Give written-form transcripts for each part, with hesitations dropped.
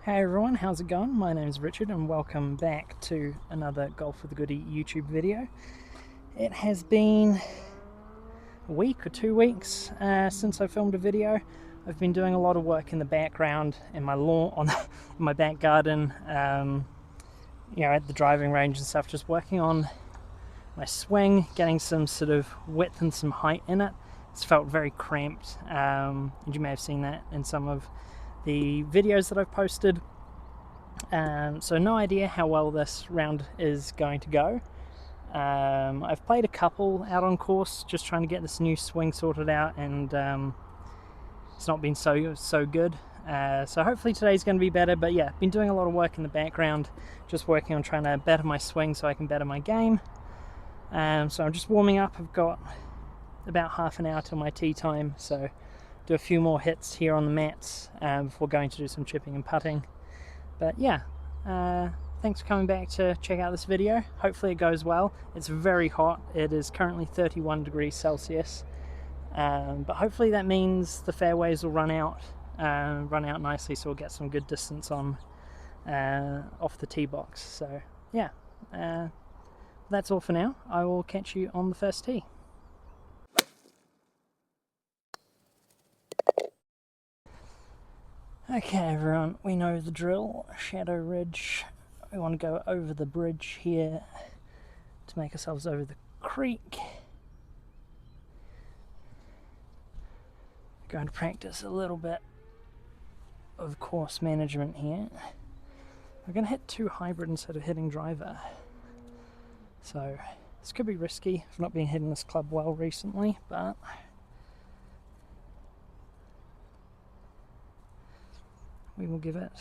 Hey everyone, how's it going? My name is Richard and welcome back to another Golf with a Goodie YouTube video. It has been a week or 2 weeks since I filmed a video. I've been doing a lot of work in the background in my lawn, in my back garden, at the driving range and stuff, just working on my swing, getting some sort of width and some height in it. It's felt very cramped, and you may have seen that in some of the videos that I've posted. So no idea how well this round is going to go. I've played a couple out on course, just trying to get this new swing sorted out, and it's not been so good. So hopefully today's going to be better. But yeah, been doing a lot of work in the background, just working on trying to better my swing so I can better my game. So I'm just warming up. I've got about half an hour till my tee time, so do a few more hits here on the mats before going to do some chipping and putting. But yeah, thanks for coming back to check out this video. Hopefully it goes well. It's very hot. It is currently 31 degrees Celsius, but hopefully that means the fairways will run out nicely, so we'll get some good distance on off the tee box. So yeah, that's all for now. I will catch you on the first tee. Okay everyone, we know the drill. Shadow Ridge. We want to go over the bridge here to make ourselves over the creek. Going to practice a little bit of course management here. We're going to hit 2 hybrid instead of hitting driver. So this could be risky. I've not been hitting this club well recently, but we will give it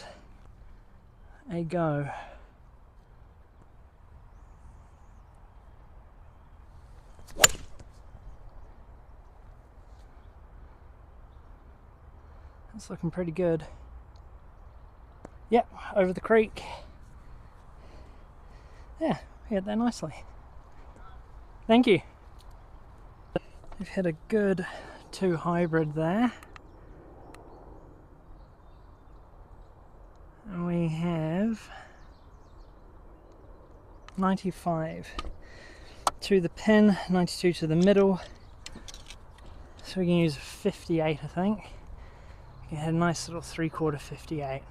a go. That's looking pretty good. Yep, over the creek. Yeah, we hit that nicely. Thank you. We've hit a good 2 hybrid there. And we have 95 to the pin, 92 to the middle. So we can use 58, I think. We can hit a nice little 3/4 58.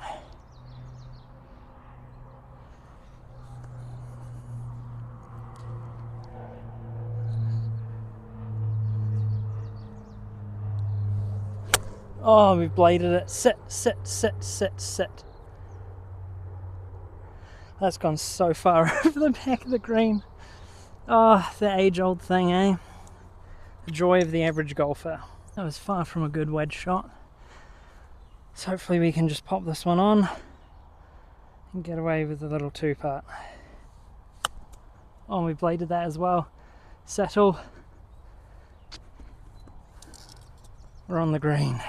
Oh, we've bladed it. Sit, sit, sit, sit, sit. That's gone so far over the back of the green. Oh, the age-old thing, eh? The joy of the average golfer. That was far from a good wedge shot. So hopefully we can just pop this one on and get away with a little 2-putt. Oh, we bladed that as well. Settle. We're on the green.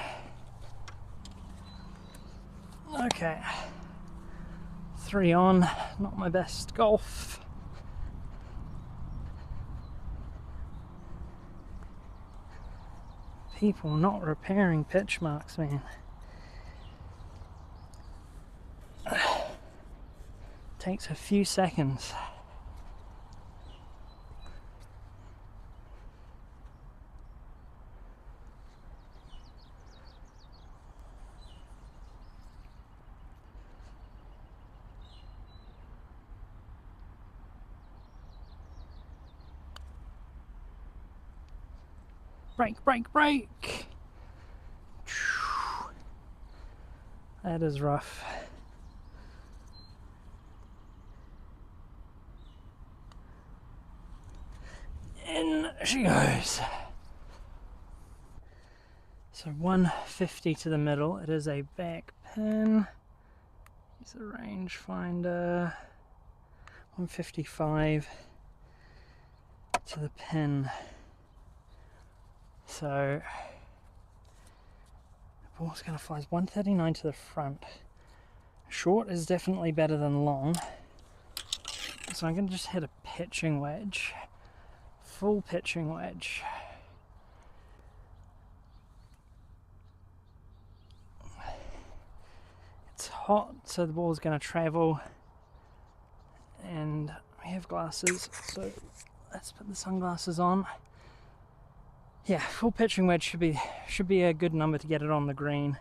Okay. 3 on, not my best golf. People not repairing pitch marks, man. Takes a few seconds. Break, break, break! That is rough. In she goes. So 150 to the middle. It is a back pin. Use a rangefinder. 155 to the pin. So the ball's going to fly 139 to the front. Short is definitely better than long. So I'm going to just hit a pitching wedge. Full pitching wedge. It's hot, so the ball's going to travel. And we have glasses, so let's put the sunglasses on. Yeah, full pitching wedge should be a good number to get it on the green.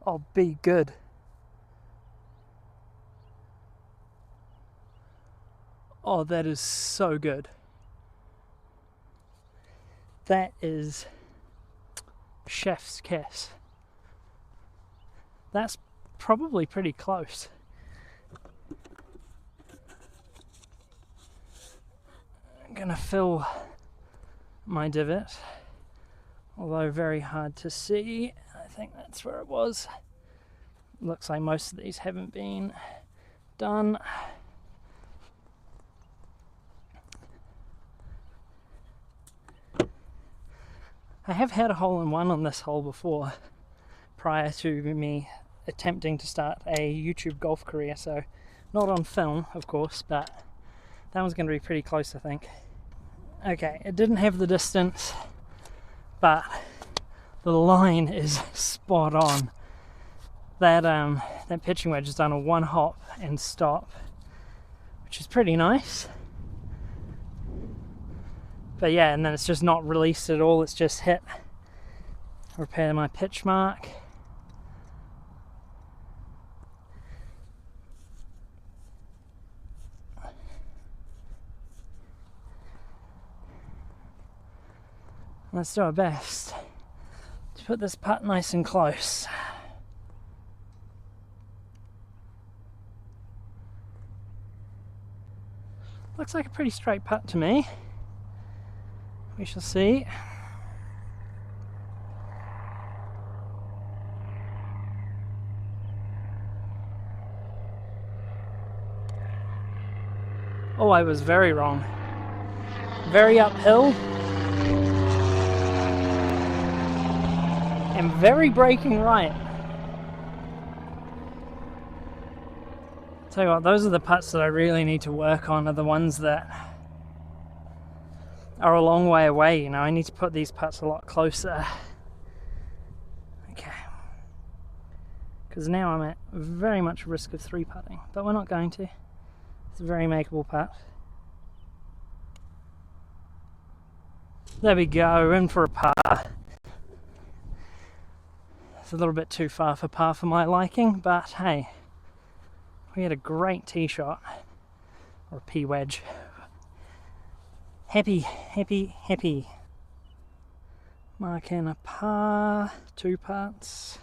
Oh, be good. Oh, that is so good. That is chef's kiss. That's probably pretty close. I'm gonna fill my divot, although very hard to see. I think that's where it was. Looks like most of these haven't been done. I have had a hole-in-one on this hole before, prior to me attempting to start a YouTube golf career, so not on film, of course, but that one's going to be pretty close, I think. Okay, it didn't have the distance, but the line is spot on. That pitching wedge has done a one hop and stop, which is pretty nice. But yeah, and then it's just not released at all, it's just hit. Repair my pitch mark. Let's do our best to put this putt nice and close. Looks like a pretty straight putt to me. We shall see. Oh, I was very wrong. Very uphill. And very braking right. Tell you what, those are the putts that I really need to work on, are the ones that are a long way away, you know. I need to put these putts a lot closer. Okay. Because now I'm at very much risk of three putting, but we're not going to. It's a very makeable putt. There we go, in for a par. It's a little bit too far for par for my liking, but hey, we had a great tee shot, or a P wedge. Happy, happy, happy. Mark in a par, 2 putts.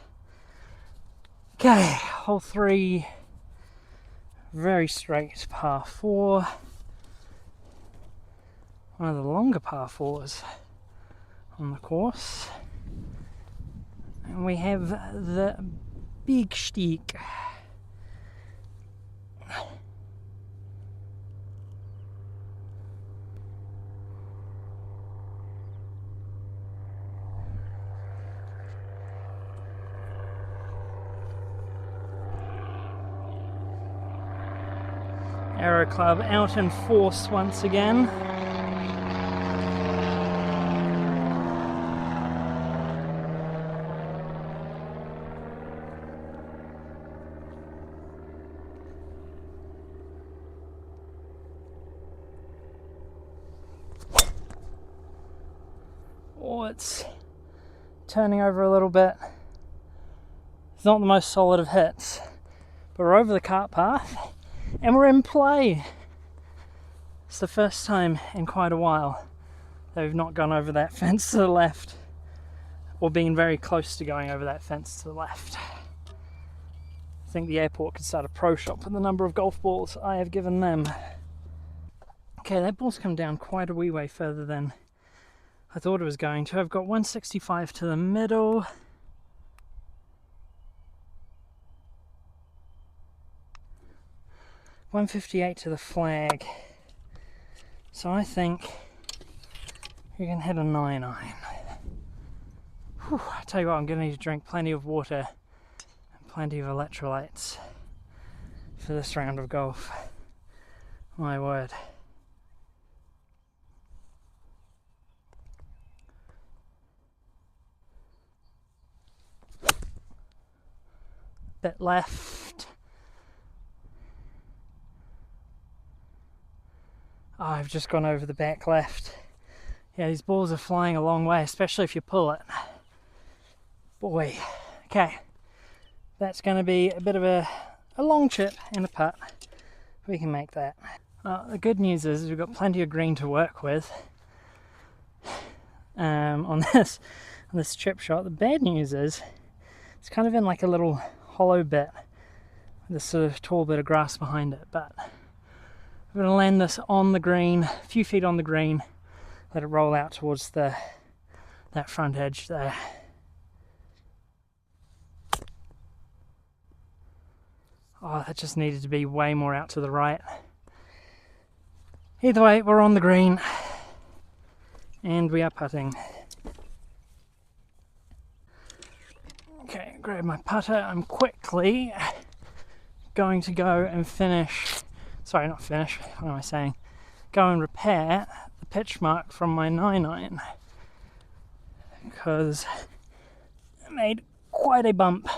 Okay, hole 3, very straight par 4. One of the longer par 4s on the course. And we have the big Steek. Aero Club out in force once again. Oh, it's turning over a little bit. It's not the most solid of hits, but we're over the cart path. And we're in play. It's the first time in quite a while that we've not gone over that fence to the left, or been very close to going over that fence to the left. I think the airport could start a pro shop with the number of golf balls I have given them. Okay, that ball's come down quite a wee way further than I thought it was going to. I've got 165 to the middle. .158 to the flag, so I think you can hit a 9-iron. I tell you what, I'm going to need to drink plenty of water and plenty of electrolytes for this round of golf. My word. Bit left. Oh, I've just gone over the back left. Yeah, these balls are flying a long way, especially if you pull it. Boy. Okay. That's going to be a bit of a long chip and a putt. We can make that. The good news is we've got plenty of green to work with on this chip shot. The bad news is it's kind of in like a little hollow bit, this sort of tall bit of grass behind it, but we're going to land this on the green, a few feet on the green, let it roll out towards that front edge there. Oh, that just needed to be way more out to the right. Either way, we're on the green and we are putting. Okay, grab my putter. I'm quickly going to go and finish, sorry, not finish, what am I saying? Go and repair the pitch mark from my 9-iron, because it made quite a bump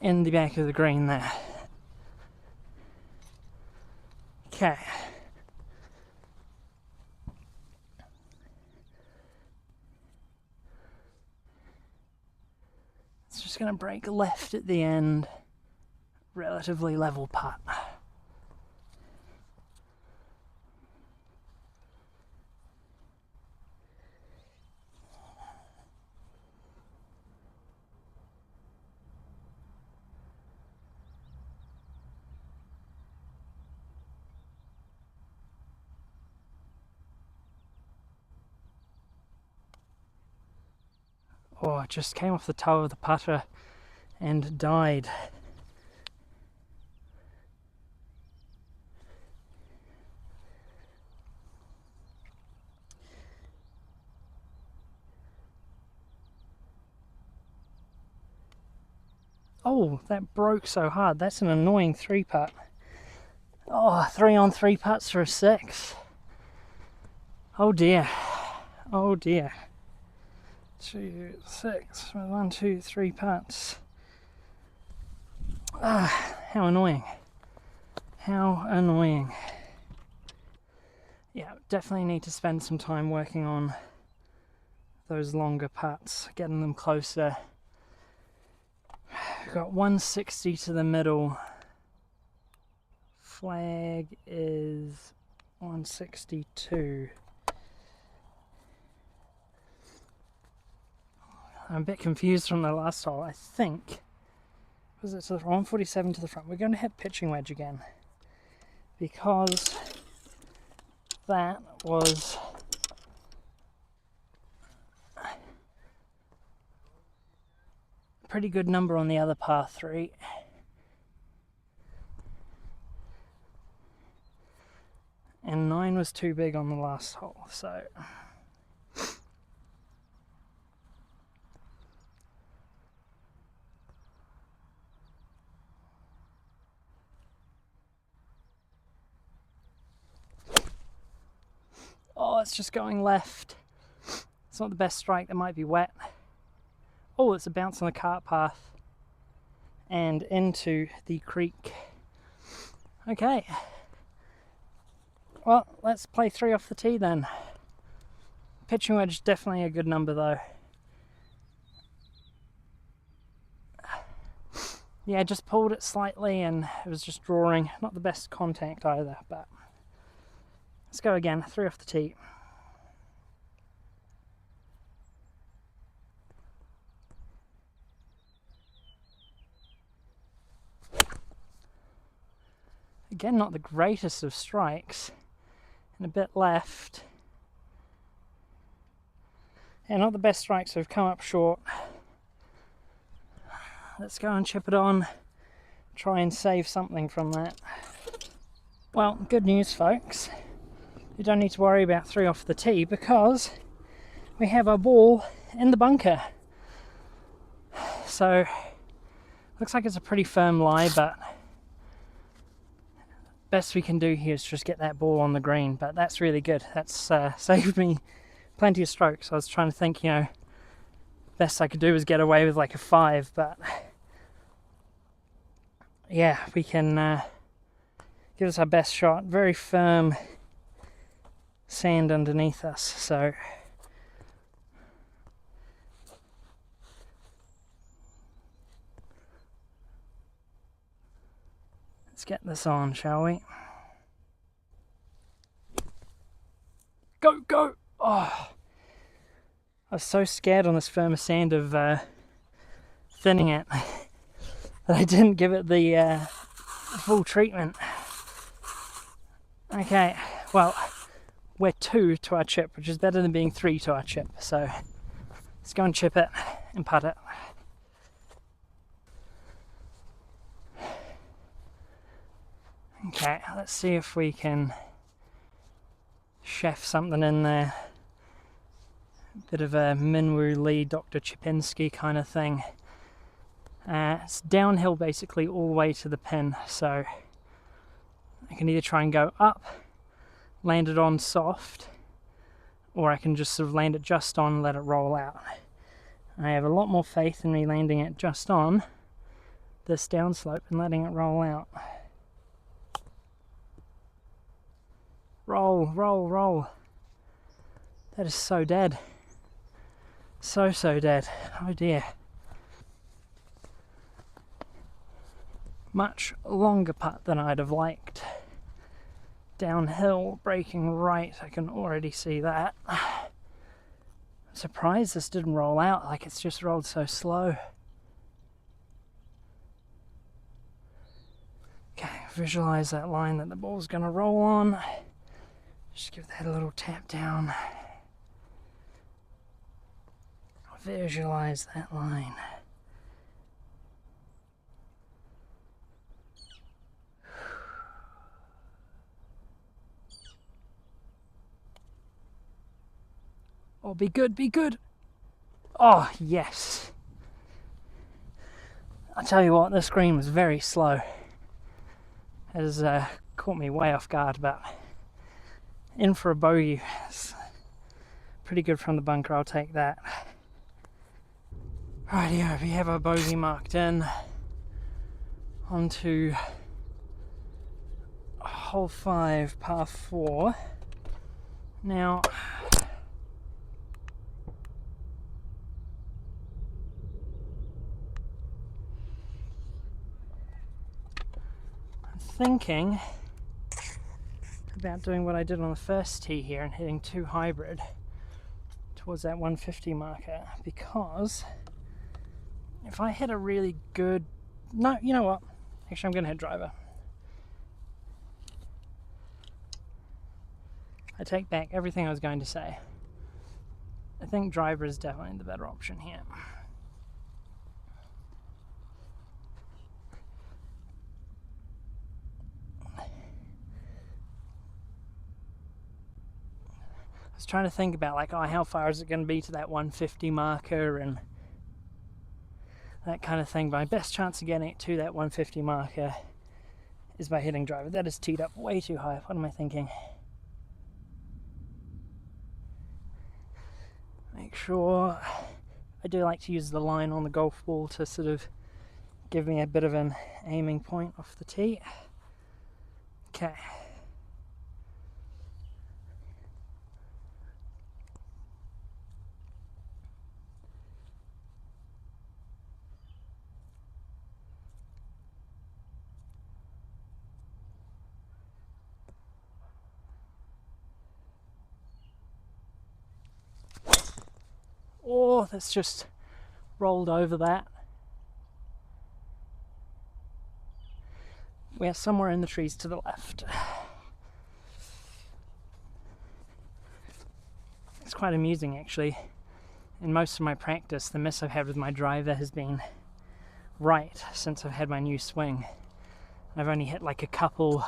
in the back of the green there. Okay. It's just going to break left at the end, relatively level putt. Oh, it just came off the toe of the putter and died. Oh, that broke so hard. That's an annoying 3-putt. Oh, 3-on-3 putts for a 6. Oh dear. Oh dear. 2, 6, 1, 2, 3 putts. Ah, how annoying. How annoying. Yeah, definitely need to spend some time working on those longer putts, getting them closer. We've got 160 to the middle. Flag is 162. I'm a bit confused from the last hole. I think, was it to the 147 to the front? We're going to hit pitching wedge again, because that was a pretty good number on the other par 3. And 9 was too big on the last hole, so oh, it's just going left. It's not the best strike, that might be wet. Oh, it's a bounce on the cart path and into the creek. Okay. Well, let's play 3 off the tee then. Pitching wedge, definitely a good number though. Yeah, just pulled it slightly and it was just drawing. Not the best contact either, but let's go again. 3 off the tee. Again, not the greatest of strikes. And a bit left. Yeah, not the best strikes, so we've come up short. Let's go and chip it on. Try and save something from that. Well, good news, folks. You don't need to worry about 3 off the tee, because we have our ball in the bunker. so looks like it's a pretty firm lie, but best we can do here is just get that ball on the green. But that's really good. That's saved me plenty of strokes. I was trying to think, you know, best I could do was get away with like a 5, but yeah, we can give us our best shot. Very firm sand underneath us, so let's get this on, shall we? Go, go! Oh, I was so scared on this firmer sand of thinning it that I didn't give it the full treatment. Okay, well, we're 2 to our chip, which is better than being 3 to our chip, so let's go and chip it and putt it. Okay, let's see if we can chef something in there. Bit of a Minwoo Lee, Dr. Chipinski kind of thing. It's downhill basically all the way to the pin, so I can either try and go up, land it on soft, or I can just sort of land it just on and let it roll out. I have a lot more faith in me landing it just on this downslope and letting it roll out. Roll, roll, roll. That is so dead. So dead. Oh dear. Much longer putt than I'd have liked. Downhill, breaking right, I can already see that. I'm surprised this didn't roll out, like it's just rolled so slow. Okay, visualize that line that the ball's gonna roll on. Just give that a little tap down. Visualize that line. Oh, be good, be good. Oh, yes. I'll tell you what, this green was very slow. It has caught me way off guard, but in for a bogey. It's pretty good from the bunker, I'll take that. Rightio, we have our bogey marked in. Onto hole 5, par 4. Now, I'm thinking about doing what I did on the first tee here and hitting 2 hybrid towards that 150 marker, because if I hit a really good... No, you know what? Actually, I'm going to hit driver. I take back everything I was going to say. I think driver is definitely the better option here. I was trying to think about, like, oh, how far is it going to be to that 150 marker and that kind of thing. My best chance of getting it to that 150 marker is by hitting driver. That is teed up way too high. What am I thinking? Make sure... I do like to use the line on the golf ball to sort of give me a bit of an aiming point off the tee. Okay. Oh, that's just rolled over that. We are somewhere in the trees to the left. It's quite amusing, actually. In most of my practice, the miss I've had with my driver has been right since I've had my new swing. I've only hit like a couple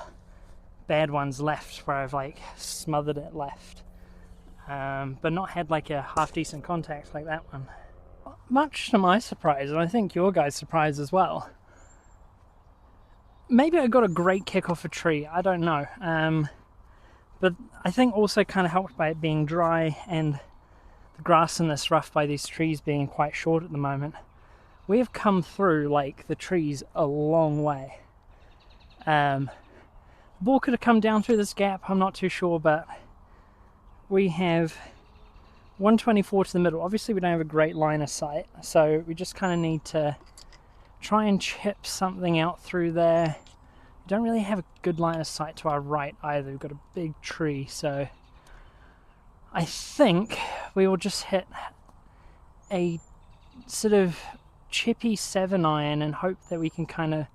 bad ones left where I've like smothered it left. But not had like a half decent contact like that one. much to my surprise, and I think your guys' surprise as well, maybe I got a great kick off a tree, I don't know. But I think also kind of helped by it being dry and the grass in this rough by these trees being quite short at the moment. We have come through like the trees a long way. The ball could have come down through this gap, I'm not too sure, but we have 124 to the middle. Obviously we don't have a great line of sight, so we just kind of need to try and chip something out through there. We don't really have a good line of sight to our right either. We've got a big tree, so I think we will just hit a sort of chippy 7-iron and hope that we can kind of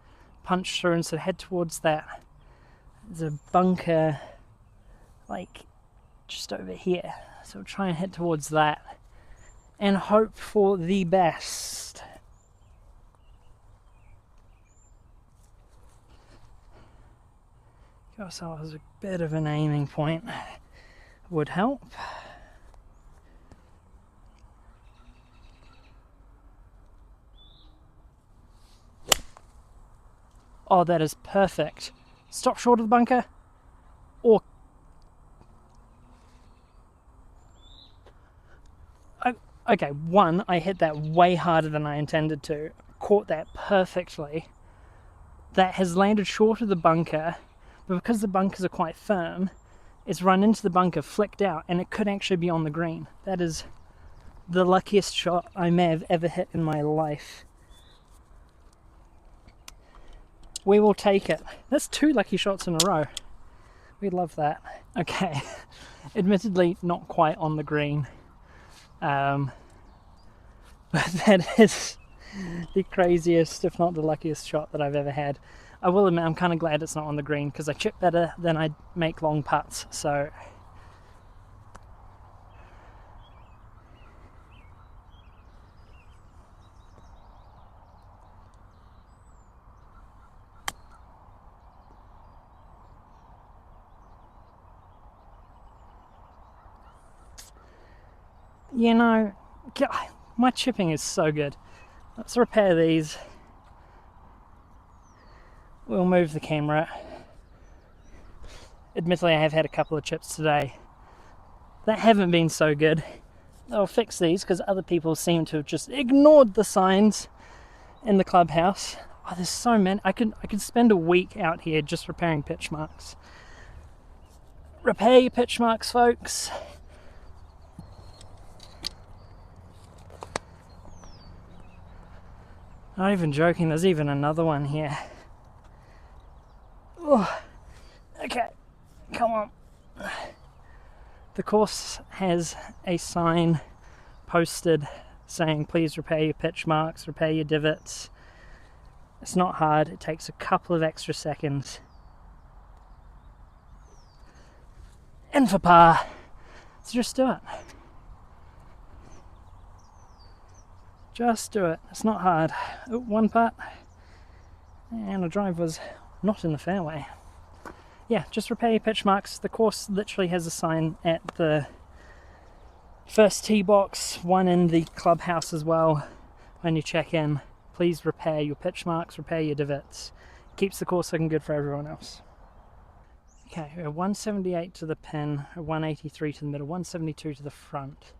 punch through and sort of head towards that. There's a bunker like just over here, so we'll try and head towards that and hope for the best. Give ourselves a bit of an aiming point would help. Oh, that is perfect. Stop short of the bunker. Or okay, one, I hit that way harder than I intended to. Caught that perfectly. That has landed short of the bunker, but because the bunkers are quite firm, it's run into the bunker, flicked out, and it could actually be on the green. That is the luckiest shot I may have ever hit in my life. We will take it. That's 2 lucky shots in a row. We love that. Okay, admittedly not quite on the green, but that is the craziest, if not the luckiest shot that I've ever had. I will admit I'm kind of glad it's not on the green because I chip better than I make long putts, so you know, my chipping is so good. Let's repair these. We'll move the camera. Admittedly, I have had a couple of chips today that haven't been so good. I'll fix these because other people seem to have just ignored the signs in the clubhouse. Oh, there's so many. I could spend a week out here just repairing pitch marks. Repair your pitch marks, folks. Not even joking, there's even another one here. Oh, okay, come on. The course has a sign posted saying please repair your pitch marks, repair your divots. It's not hard, it takes a couple of extra seconds. In for par. So just do it. Just do it. It's not hard. Oh, 1 putt. And the drive was not in the fairway. Yeah, just repair your pitch marks. The course literally has a sign at the first tee box, one in the clubhouse as well. When you check in, please repair your pitch marks, repair your divots. Keeps the course looking good for everyone else. Okay, we're 178 to the pin, 183 to the middle, 172 to the front.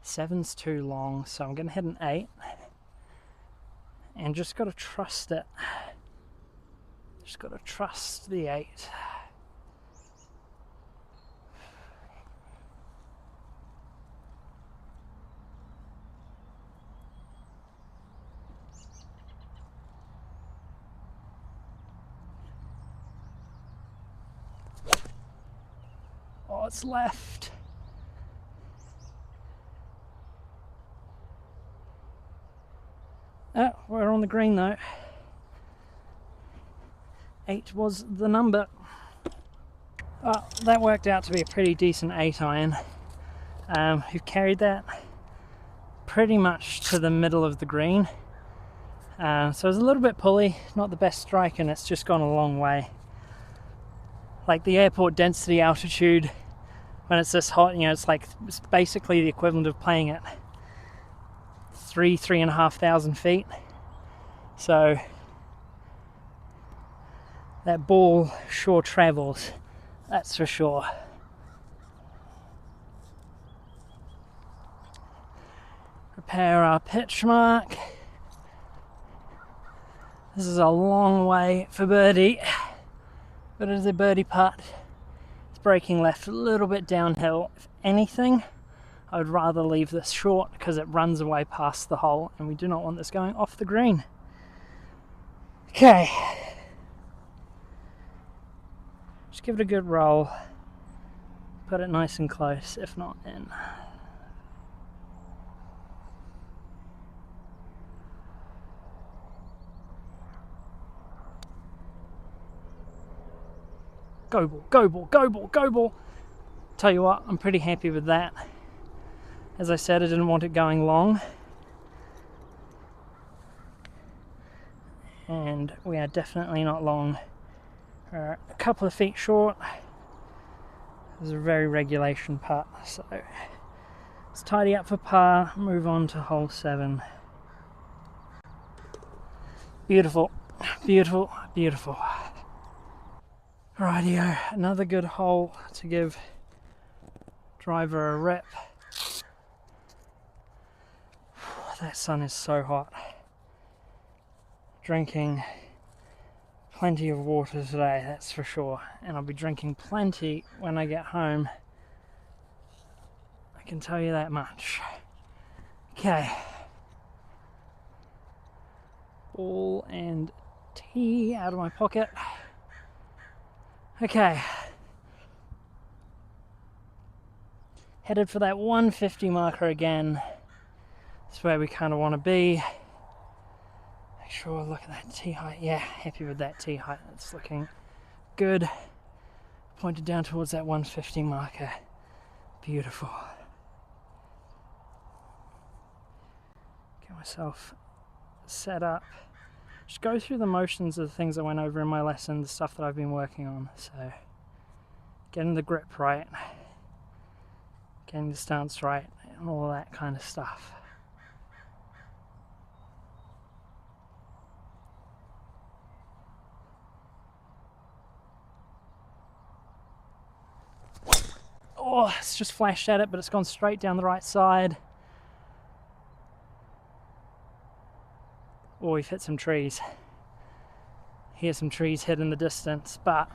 7's too long, so I'm going to hit an 8. And just got to trust it. Just got to trust the 8. Oh, it's left. Oh, we're on the green though. 8 was the number. Oh, that worked out to be a pretty decent 8-iron. We've carried that pretty much to the middle of the green. So it's a little bit pulley, not the best strike, and it's just gone a long way. Like the airport density altitude when it's this hot, you know, it's basically the equivalent of playing at 3,500 feet. So that ball sure travels, that's for sure. Prepare our pitch mark. This is a long way for birdie, but it is a birdie putt. It's breaking left a little bit downhill. If anything, I would rather leave this short because it runs away past the hole and we do not want this going off the green. Okay. Just give it a good roll. Put it nice and close, if not in. Go ball, go ball, go ball, go ball. Tell you what, I'm pretty happy with that. As I said, I didn't want it going long. And we are definitely not long. We're a couple of feet short. This is a very regulation putt, so let's tidy up for par, move on to hole 7. Beautiful, beautiful, beautiful. Rightio, another good hole to give driver a rip. That sun is so hot. Drinking plenty of water today, that's for sure, and I'll be drinking plenty when I get home. I can tell you that much. Okay. Ball and tee out of my pocket. Okay. Headed for that 150 marker again. That's where we kind of want to be. Make sure, look at that tee height. Yeah, happy with that tee height. It's looking good. Pointed down towards that 150 marker. Beautiful. Get myself set up. Just go through the motions of the things I went over in my lesson, the stuff that I've been working on. So, getting the grip right, getting the stance right, and all that kind of stuff. Oh, it's just flashed at it, but it's gone straight down the right side. Oh, we've hit some trees. Hear some trees hit in the distance, but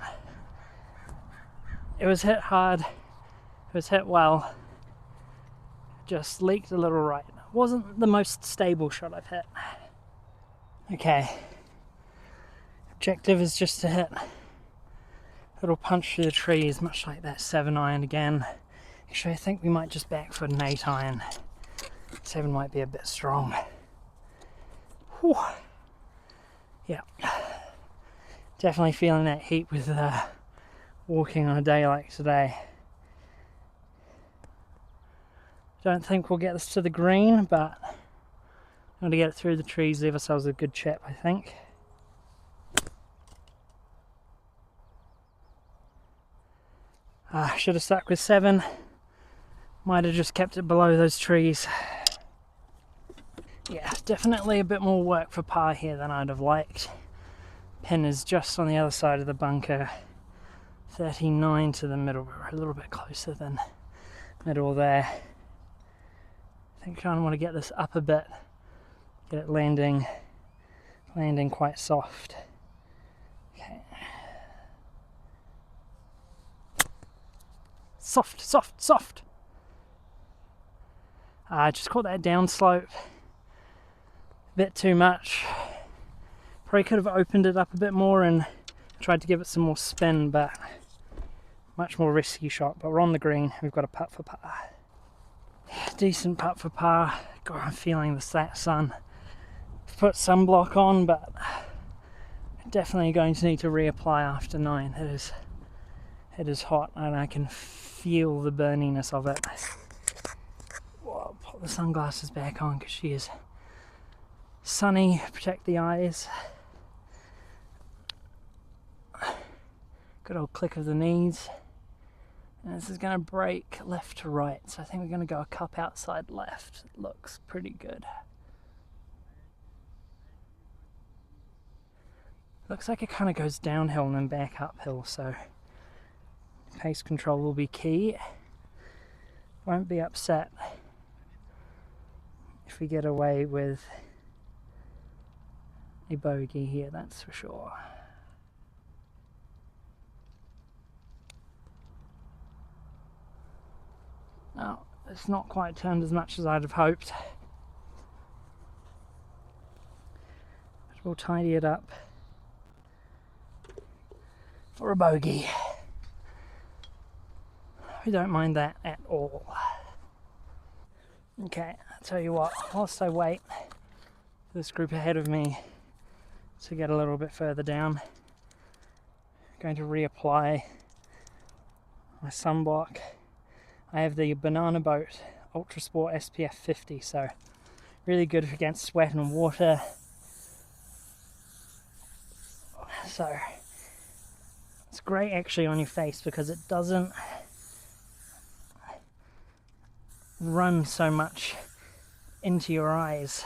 it was hit hard, it was hit well. Just leaked a little right. Wasn't the most stable shot I've hit. Okay. Objective is just to hit a little punch through the trees, much like that 7-iron again. Actually, I think we might just back foot an 8-iron. 7 might be a bit strong. Whew. Yeah. Definitely feeling that heat with walking on a day like today. Don't think we'll get this to the green, but I'm going to get it through the trees, leave ourselves a good chip, I think. Should have stuck with 7. Might have just kept it below those trees. Yeah, definitely a bit more work for par here than I'd have liked. Pin is just on the other side of the bunker. 39 to the middle. We're a little bit closer than middle there. I think I kind of want to get this up a bit. Get it landing quite soft. Okay. Soft, soft, soft. I just caught that downslope. A bit too much. Probably could have opened it up a bit more and tried to give it some more spin, but much more risky shot. But we're on the green. We've got a putt for par. Decent putt for par. God, I'm feeling that sun. Put sunblock on, but definitely going to need to reapply after 9. It is hot and I can feel the burniness of it. Whoa, put the sunglasses back on because she is sunny. Protect the eyes. Good old click of the knees. And this is going to break left to right, so I think we're going to go a cup outside left. It looks pretty good. Looks like it kind of goes downhill and then back uphill, so pace control will be key. Won't be upset if we get away with a bogey here, that's for sure. Oh, it's not quite turned as much as I'd have hoped. But we'll tidy it up for a bogey. We don't mind that at all. Okay, I'll tell you what, whilst I wait for this group ahead of me to get a little bit further down, I'm going to reapply my sunblock. I have the Banana Boat Ultra Sport SPF 50, so really good against sweat and water. So it's great actually on your face because it doesn't run so much into your eyes.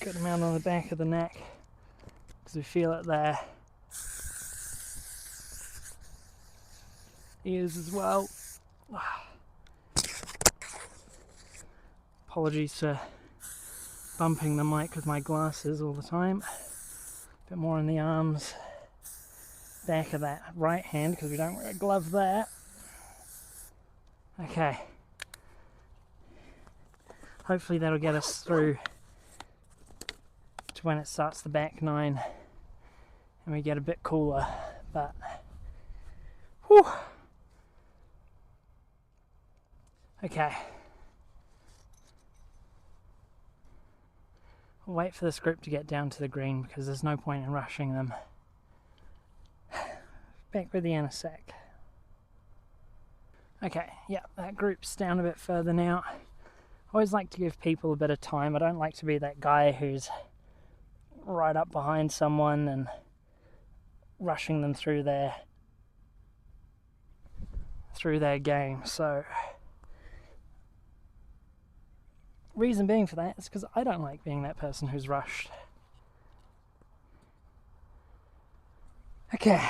Good amount on the back of the neck because we feel it there. Ears as well. Apologies for bumping the mic with my glasses all the time. A bit more on the arms, back of that right hand because we don't wear a glove there. Okay. Hopefully that'll get us through to when it starts the back nine and we get a bit cooler, but whew. Okay. I'll wait for this group to get down to the green because there's no point in rushing them. Back with you in a sec. Okay, yeah, that group's down a bit further now. I always like to give people a bit of time. I don't like to be that guy who's right up behind someone and rushing them through their game. So reason being for that is because I don't like being that person who's rushed. Okay.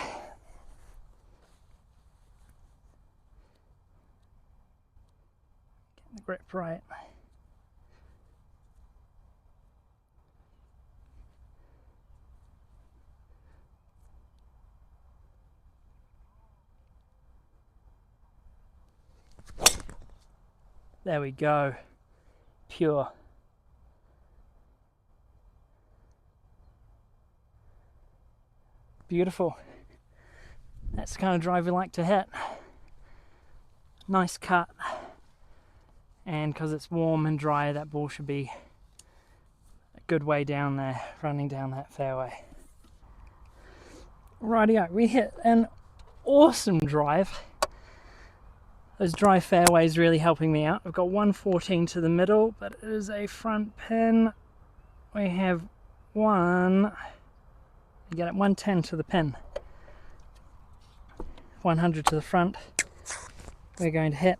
Get the grip right. There we go. Pure. Beautiful. That's the kind of drive we like to hit. Nice cut. And because it's warm and dry, that ball should be a good way down there, running down that fairway. Rightio, we hit an awesome drive. Those dry fairways really helping me out. I've got 114 to the middle, but it is a front pin. We have you get it, 110 to the pin. 100 to the front. We're going to hit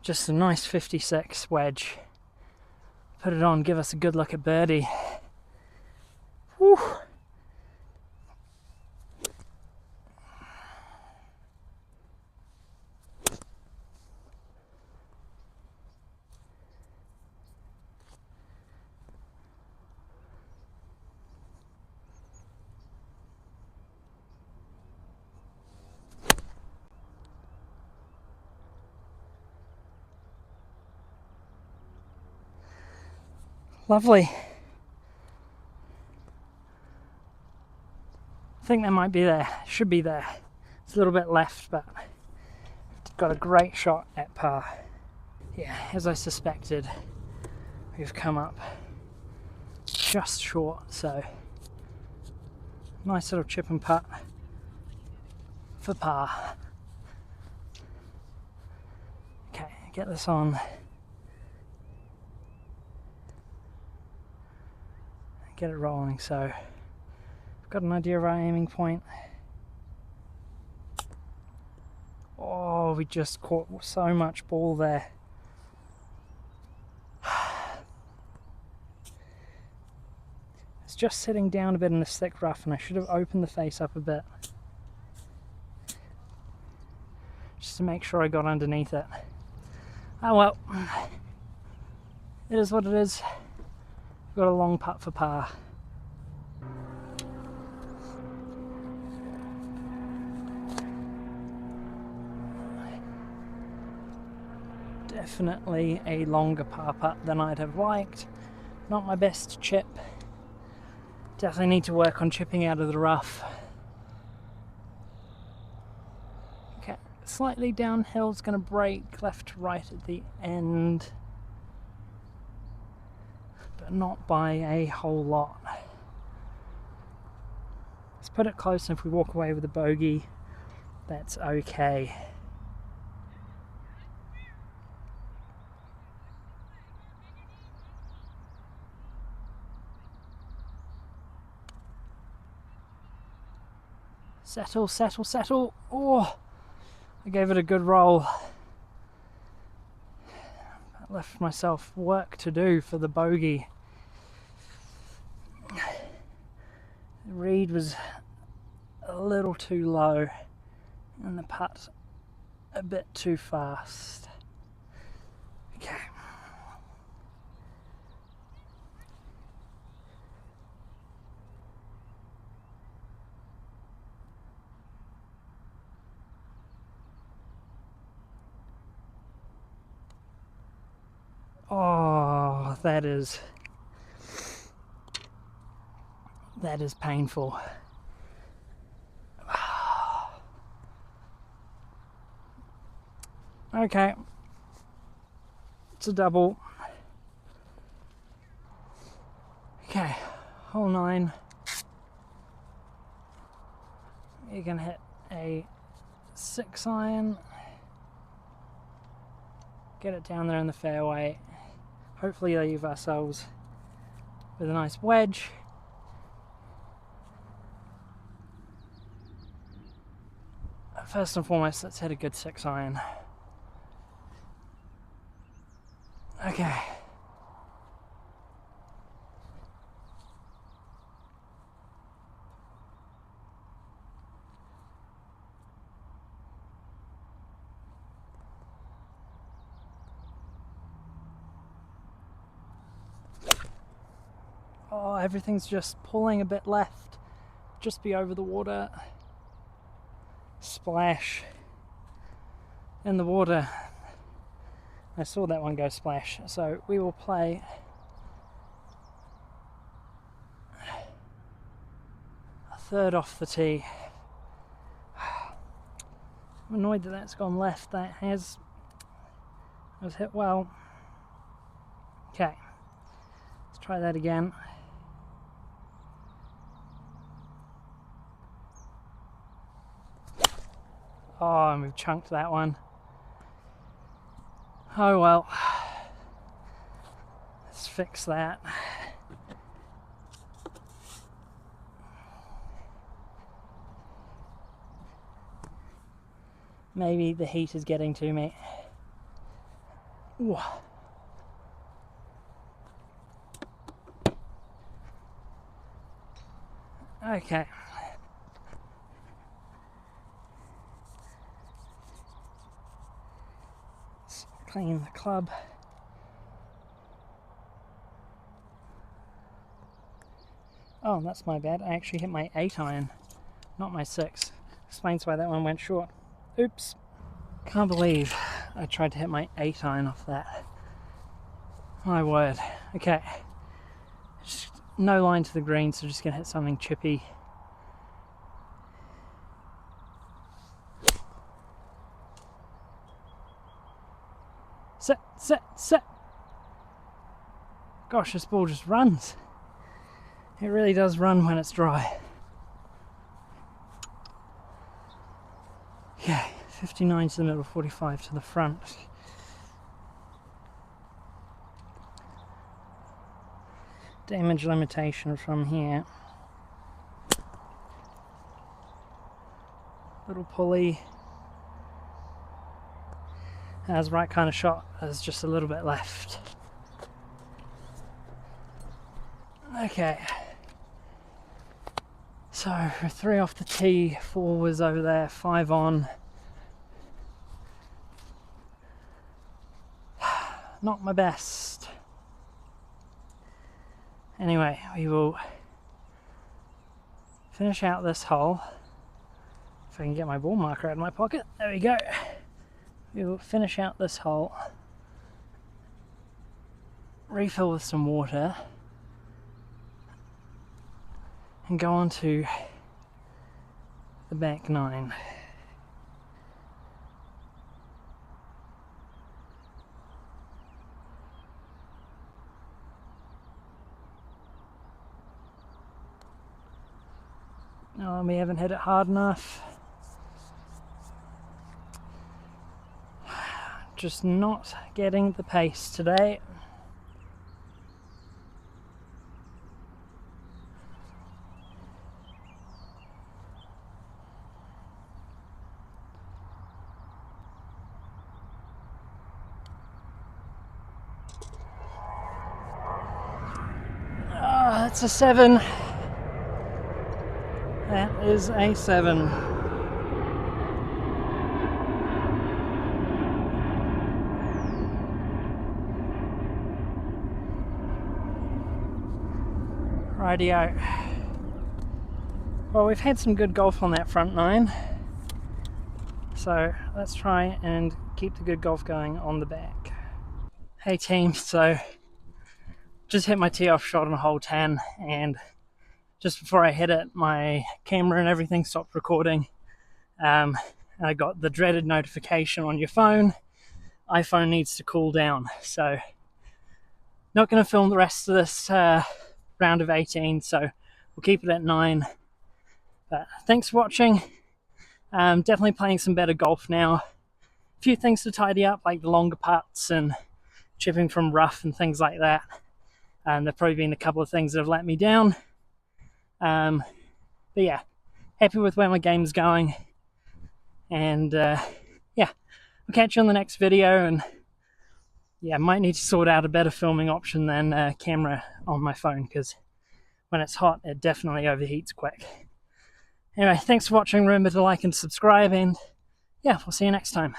just a nice 56 wedge. Put it on, give us a good look at birdie. Whew. Lovely. I think that might be there, should be there. It's a little bit left, but got a great shot at par. Yeah, as I suspected, we've come up just short, so nice little chip and putt for par. Okay, get this on. Get it rolling. So I've got an idea of our aiming point. Oh, we just caught so much ball there. It's just sitting down a bit in this thick rough, and I should have opened the face up a bit, just to make sure I got underneath it. Oh well, it is what it is. Got a long putt for par. Definitely a longer par putt than I'd have liked. Not my best chip. Definitely need to work on chipping out of the rough. Okay, slightly downhill, it's going to break left to right at the end, but not by a whole lot. Let's put it close, and if we walk away with a bogey, that's okay. Settle, settle, settle. Oh, I gave it a good roll. I left myself work to do for the bogey. The reed was a little too low and the putt a bit too fast. Okay. Oh, that is painful. Okay, it's a double. Okay, hole 9. You can hit a 6 iron, get it down there in the fairway, hopefully leave ourselves with a nice wedge. First and foremost, let's hit a good 6 iron. Okay. Oh, everything's just pulling a bit left. Just be over the water. Splash in the water. I saw that one go splash, so we will play a third off the tee. I'm annoyed that that's gone left. That was hit well. Okay, let's try that again. Oh, and we've chunked that one. Oh well. Let's fix that. Maybe the heat is getting to me. Ooh. Okay. Let's clean the club. Oh, that's my bad. I actually hit my 8 iron, not my 6. Explains why that one went short. Oops. Can't believe I tried to hit my 8 iron off that. My word. Okay. Just no line to the green, so just gonna hit something chippy. Set, set, set. Gosh, this ball just runs. It really does run when it's dry. Okay, 59 to the middle, 45 to the front. Damage limitation from here. little pulley. As right kind of shot, there's just a little bit left. Okay. So 3 off the tee, 4 was over there, 5 on. Not my best. Anyway, we will finish out this hole. If I can get my ball marker out of my pocket, there we go. We will finish out this hole, refill with some water, and go on to the back 9. Oh, we haven't hit it hard enough. Just not getting the pace today. Oh, that's a 7. That is a 7. Rightio. Well, we've had some good golf on that front 9, so let's try and keep the good golf going on the back. Hey team, so just hit my tee off shot on hole 10, and just before I hit it, my camera and everything stopped recording. I got the dreaded notification on your phone, iPhone needs to cool down. So not going to film the rest of this round of 18, so we'll keep it at 9. But thanks for watching. Definitely playing some better golf now. A few things to tidy up, like the longer putts and chipping from rough and things like that. There've probably been a couple of things that have let me down. But yeah, happy with where my game's going. And yeah, I'll catch you on the next video. And yeah, might need to sort out a better filming option than camera on my phone, because when it's hot, it definitely overheats quick. Anyway, thanks for watching. Remember to like and subscribe, and yeah, we'll see you next time.